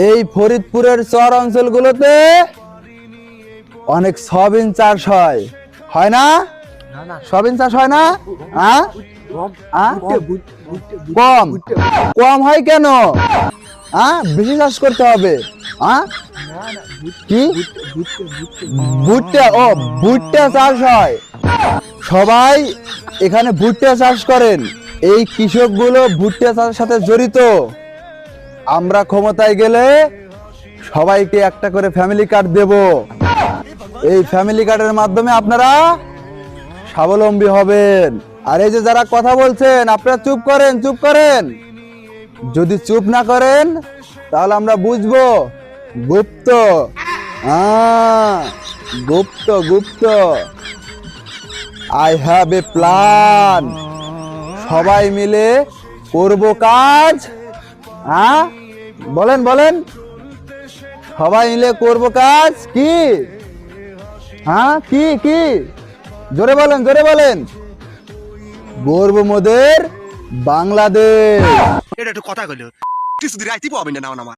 এই ফরিদপুরের চর অঞ্চলগুলোতে অনেক সয়াবিন চাষ হয়, হয় না? সয়াবিন চাষ হয় না? হ্যাঁ, কম কম হয় কেন? হ্যাঁ, বেশি চাষ করতে হবে। হ্যাঁ, কি ভুট্টা? ও, ভুট্টা চাষ হয়। সবাই এখানে ভুট্টা চাষ করেন। এই কৃষকগুলো ভুট্টা চাষের সাথে জড়িত। আমরা ক্ষমতায় গেলে সবাইকে একটা করে ফ্যামিলি কার্ড দেব। এই ফ্যামিলি কার্ডের মাধ্যমে আপনারা স্বাবলম্বী হবেন। আর এই যে যারা কথা বলছেন, আপনারা চুপ করেন, চুপ করেন। যদি চুপ না করেন তাহলে আমরা বুঝবো গুপ্ত। গুপ্ত গুপ্ত। I have a plan. সবাই মিলে করব কাজ। হ্যাঁ, বলেন বলেন, সবাই মিলে করব কাজ। কি? হ্যাঁ, কি কি? জোরে বলেন, জোরে বলেন। গর্ব মোদের বাংলাদেশ। এটা একটু কথা কইলো কিছু দিন রাইতে পাবেন না আমার